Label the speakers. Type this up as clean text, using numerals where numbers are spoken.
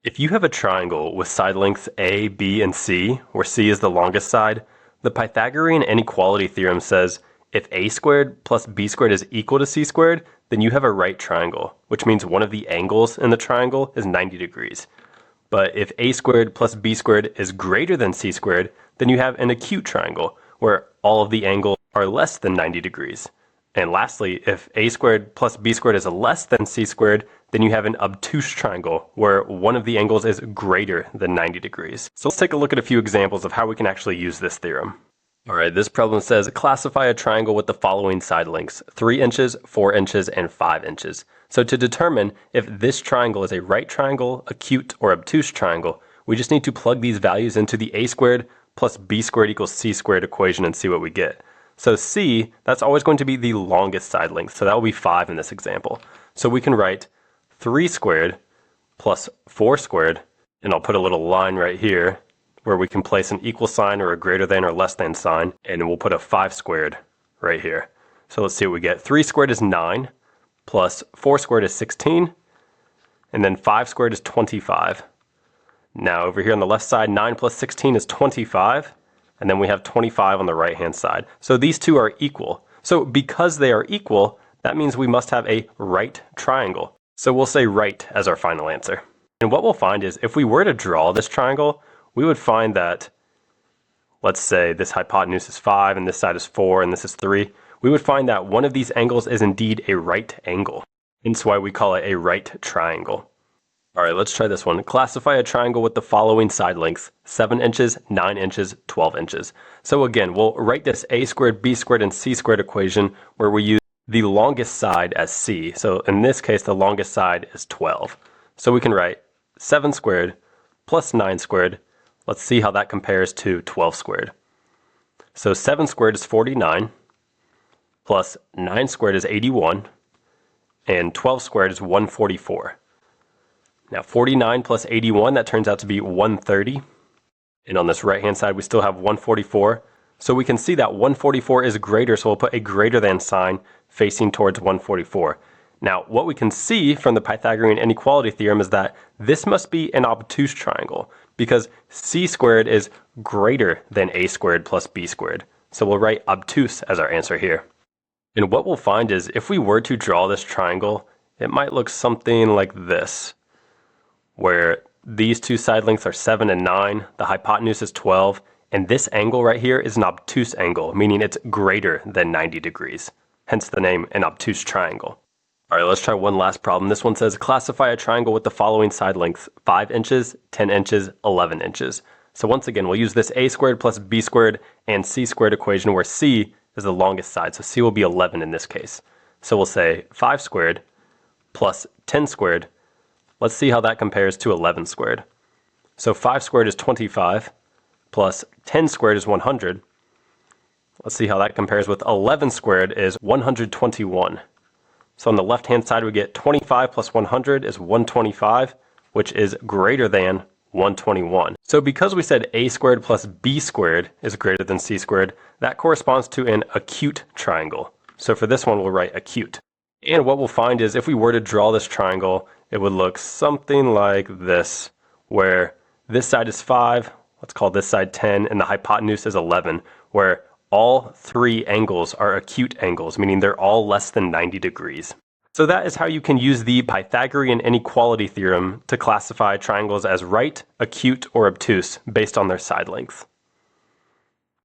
Speaker 1: If you have a triangle with side lengths A, B, and C, where C is the longest side, the Pythagorean inequality theorem says if A squared plus B squared is equal to C squared, then you have a right triangle, which means one of the angles in the triangle is 90 degrees. But if A squared plus B squared is greater than C squared, then you have an acute triangle, where all of the angles are less than 90 degrees. And lastly, if A squared plus B squared is less than C squared, then you have an obtuse triangle, where one of the angles is greater than 90 degrees. So let's take a look at a few examples of how we can actually use this theorem. Alright, this problem says classify a triangle with the following side lengths: 3 inches, 4 inches, and 5 inches. So to determine if this triangle is a right triangle, acute, or obtuse triangle, we just need to plug these values into the A squared plus B squared equals C squared equation and see what we get. So C, that's always going to be the longest side length, so that will be 5 in this example. So we can write 3 squared plus 4 squared, and I'll put a little line right here where we can place an equal sign or a greater than or less than sign, and we'll put a 5 squared right here. So let's see what we get. 3 squared is 9, plus 4 squared is 16, and then 5 squared is 25. Now over here on the left side, 9 plus 16 is 25, and then we have 25 on the right hand side. So these two are equal. So because they are equal, that means we must have a right triangle. So we'll say right as our final answer. And what we'll find is if we were to draw this triangle, we would find that, let's say this hypotenuse is 5 and this side is 4 and this is 3. We would find that one of these angles is indeed a right angle. Hence why we call it a right triangle. Alright, let's try this one. Classify a triangle with the following side lengths: 7 inches, 9 inches, 12 inches. So again, we'll write this A squared, B squared, and C squared equation where we use the longest side as C. So in this case, the longest side is 12. So we can write 7 squared plus 9 squared. Let's see how that compares to 12 squared. So 7 squared is 49, plus 9 squared is 81, and 12 squared is 144. Now 49 plus 81, that turns out to be 130. And on this right hand side, we still have 144. So we can see that 144 is greater, so we'll put a greater than sign facing towards 144. Now what we can see from the Pythagorean inequality theorem is that this must be an obtuse triangle, because C squared is greater than A squared plus B squared. So we'll write obtuse as our answer here. And what we'll find is if we were to draw this triangle, it might look something like this, where these two side lengths are 7 and 9, the hypotenuse is 12, and this angle right here is an obtuse angle, meaning it's greater than 90 degrees. Hence the name an obtuse triangle. Alright, let's try one last problem. This one says classify a triangle with the following side lengths: 5 inches, 10 inches, 11 inches. So once again, we'll use this A squared plus B squared and C squared equation where C is the longest side, so C will be 11 in this case. So we'll say 5 squared plus 10 squared. Let's see how that compares to 11 squared. So 5 squared is 25, plus 10 squared is 100. Let's see how that compares with 11 squared is 121. So on the left-hand side, we get 25 plus 100 is 125, which is greater than 121. So because we said A squared plus B squared is greater than C squared, that corresponds to an acute triangle. So for this one, we'll write acute. And what we'll find is if we were to draw this triangle, it would look something like this, where this side is 5, let's call this side 10, and the hypotenuse is 11, where all three angles are acute angles, meaning they're all less than 90 degrees. So that is how you can use the Pythagorean inequality theorem to classify triangles as right, acute, or obtuse based on their side length.